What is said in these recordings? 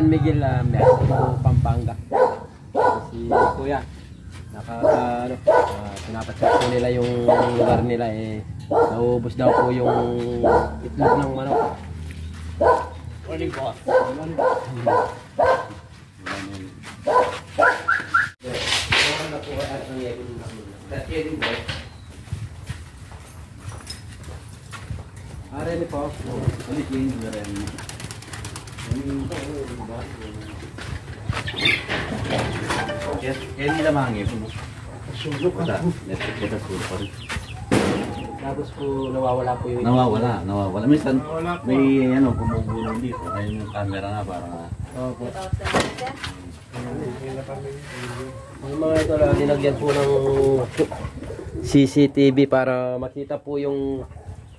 San Miguel, Mexico, Pampanga. Si Kuya, pinapacheck po nila yung lugar nila eh. Naubos daw po yung itlog ng manok. Morning po. Ari po. Ulit yun na rin. Yes, yan nila mangip. Sulok ka. Ito sulok pa rin. Tapos po nawawala po yung Nawawala. Minsan may gumugulong dito. Kaya yung camera nga parang Opo. Yung mga ito lang, dinagyan po ng CCTV para makita po yung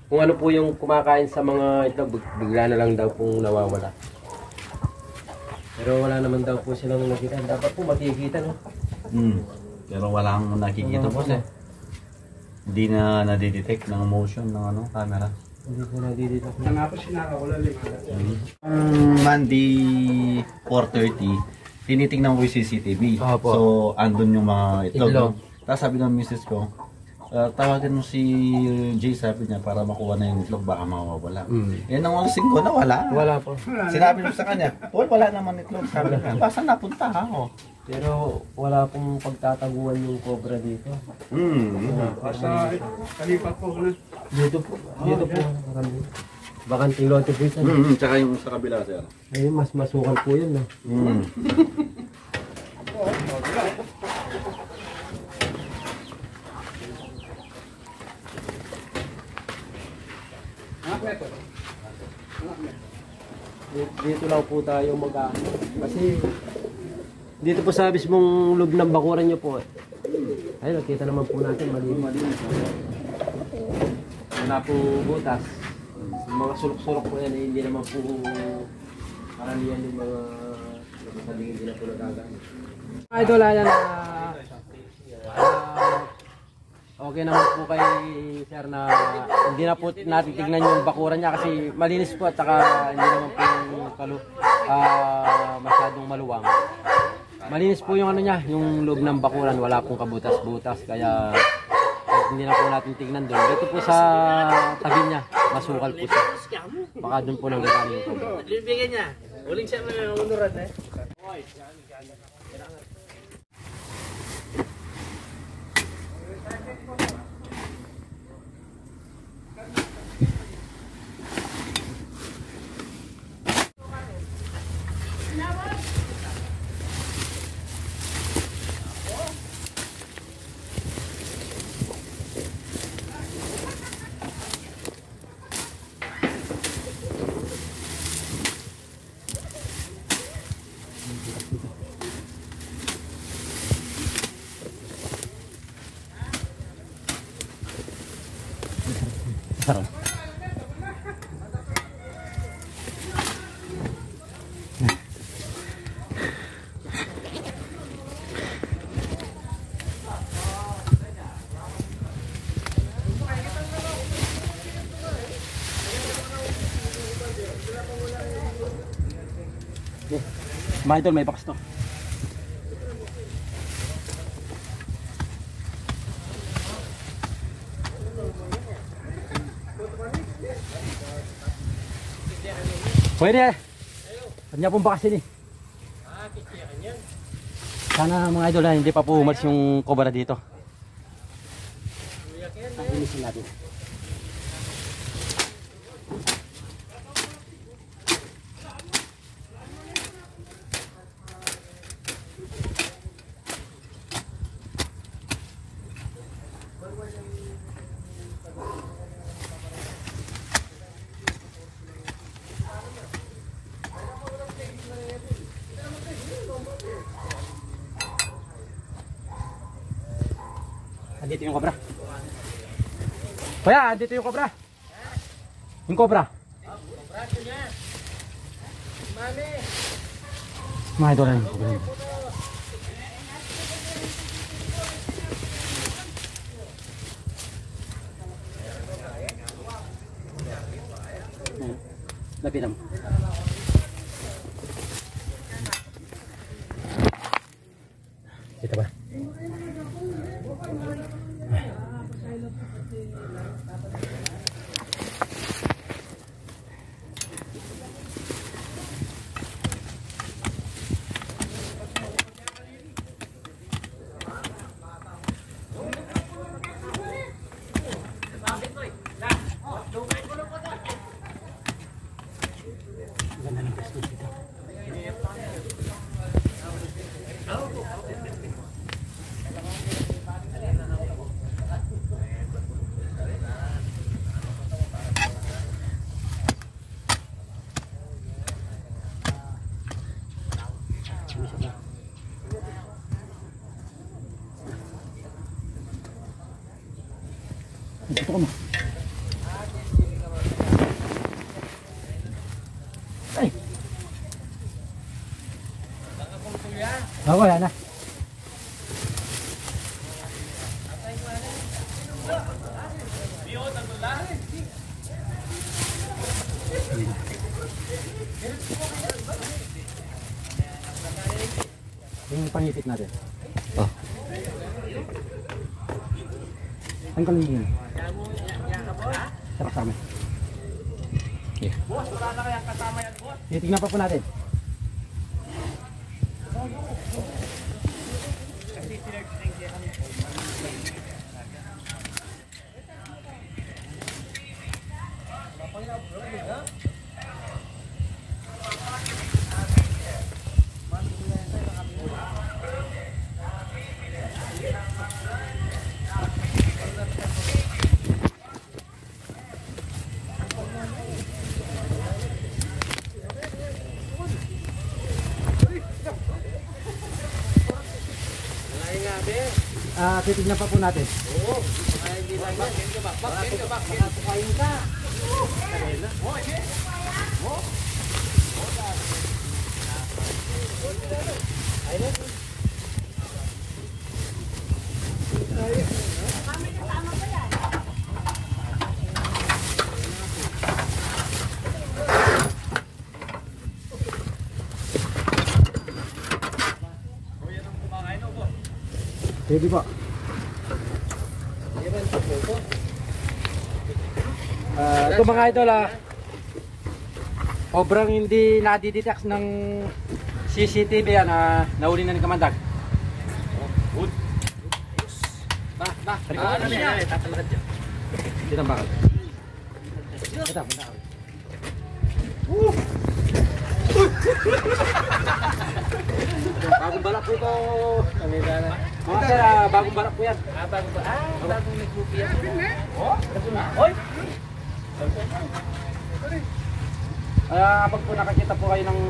kung ano po yung kumakain sa mga ito, bigla na lang daw pong nawawala. Pero wala naman daw po silang nakita. Dapat po makikita, no? Pero walang nakikita po siya. Hindi na nadidetect ng motion ng camera. Hindi po nadidito. Monday 4:30, tinitingnan ko yung CCTV. Opo. So, andun yung mga itlog. Itlog. Tapos sabi ng misis ko, tawagan mo si Jay, sabi niya, para makuha na yung itlog, baka mawawala. Yan ang mga 5 na wala. Wala po. Sinabi ko sa kanya, Paul, wala naman itlog. Sabi niya, basta napunta ha? Pero wala pong pagtataguan yung cobra dito. Basta kalipat po na. Dito po. Dito po. Bakanting lote po ito. Tsaka yung sa kabila, sir. Ayun, mas masukal po yun, no? Dito lang po tayo mag-ano. Kasi dito po sa mismong loob ng bakuran nyo po. Ayun, nakita naman po natin. Malinis. Wala po butas. Yung mga sulok-sulok po yan, hindi naman po karamihan yung mga nakasaling hindi na po nagagamit. Idol, ayan okay naman po kay sir na hindi na po natin tignan yung bakuran niya kasi malinis po at saka hindi naman po yung masyadong maluwang. Malinis po yung ano niya, yung loob ng bakuran, wala pong kabutas-butas kaya hindi na po natin tignan doon. Dito po sa tabi niya, masukal po siya. Baka doon po nang gagawin yung cobra. Bibigyan niya. Uling siya na unuran eh. Mga idol, may box to. Pwede. Kanya pong bakas ini. Sana mga idol hindi pa po umalis yung cobra dito. Inisin natin. Dito yung cobra. Kuya, dito yung cobra. Yung cobra. Cobra niya. Mami. Mga idol yung cobra. Lapitan mo. Kita ba? Ito ka mo. Ay. Ako yan na. Yung pangipit natin. Oh. Ang kalingin. Sarap sa amin. Yeah. Boss, wala na kayang kasama yan, boss. Tingnan pa po natin. Titignan pa po natin. Oo. Kaya hindi lang yan. Pakain ka. Pwede po. Ito mga idol, sobrang hindi nadidetect ng CCTV yan, nahuli na ni Kamandag. Ano niya? Tatalakad dyan. Dito ang bakal. Ito, punta ka. Bagong balak po ito. Mga sir, bagong balak po yan. Bagong balak. Bagong nagpupi yan. Oy! Kapag po nakakita po kayo ng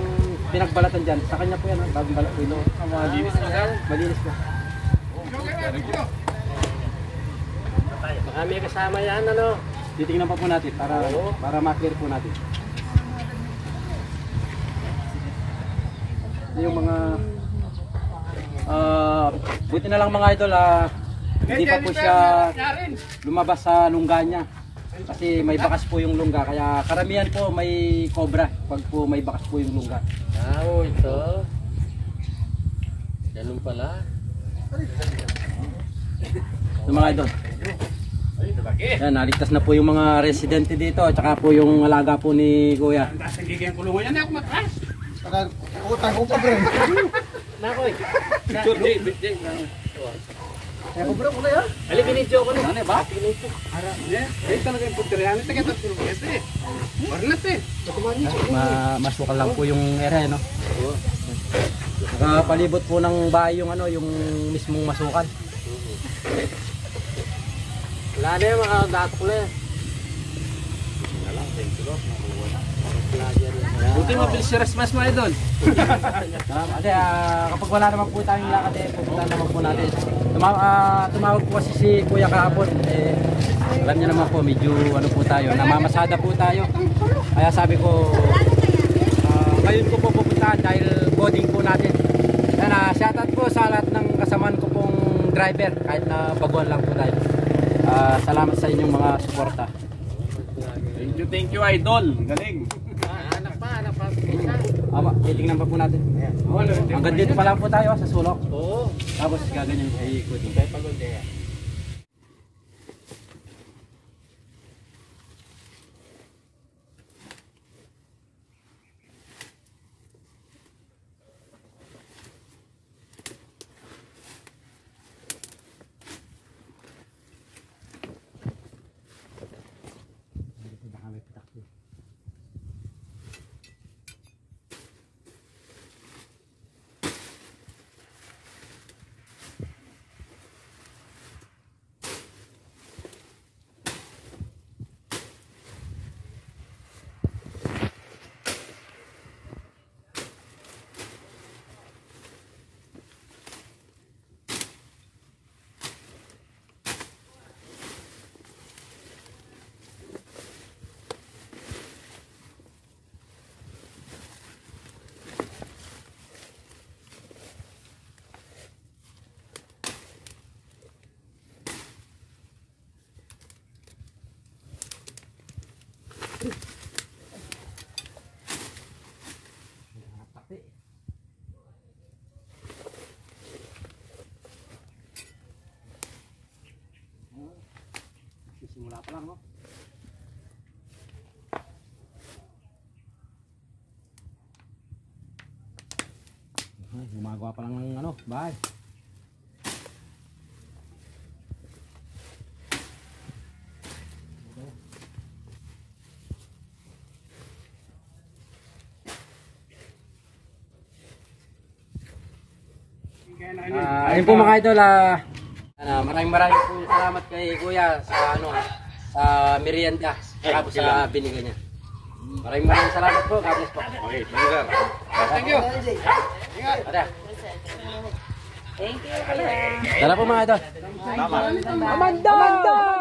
pinagbalatan dyan, sa kanya po yan, bagong balak po ito. Malinis na sir? Malinis na. Baka may kasama yan, ano? Titingnan pa po natin para ma-clear po natin. Yung mga buti na lang mga idol, hindi pa po siya lumabas sa lungga niya kasi may bakas po yung lungga, kaya karamihan po may cobra pag po may bakas po yung lungga. Ito ganun pala yung mga idol. Yan, naligtas na po yung mga residente dito at saka po yung alaga po ni Kuya. Nagiging kulungan yan, ako matras. Utang ko pa bro. Nakoy. Kaya ko bro, kulay ha? Alipin ni Joe ko na. Ano ba? Eh, talaga yung puterihan. Ito kita tulong. Ito eh. Warnat eh. Masukal lang po yung area, no? Nakapalibot po ng bahay yung ano, yung mismong masukal. Wala na yung mga datok na yan. Buti mabilis si Rasmas mo idol. Kasi kapag wala naman po tayong lakad, pupunta naman po natin. Tumawag po kasi si Kuya kahapon. Alam niya naman po, medyo ano po tayo, namamasada po tayo. Kaya sabi ko, ngayon ko po pupuntahan dahil boarding po natin. Kaya shoutout po sa lahat ng kasamaan ko pong driver, kahit na baguhan lang po tayo. Salamat sa inyong mga suporta. Thank you idol. Galing. Anak pa. Titingnan pa po natin. Hanggang dito pa lang po tayo sa sulok. Oo. Tapos gaganyan sa ikot. Kaya pagod eh. Simula pa lang, no? Gumagawa pa lang ng ano, bahay. Ayun po mga idol, maraming po salamat kay Kuya sa ano, sa merienda, tapos sa binigay niya. Maraming salamat po. God bless po. Okay, sir. Thank you. Ingat. Thank you, Kuya. Tara po mga idol. Tama. Amanda!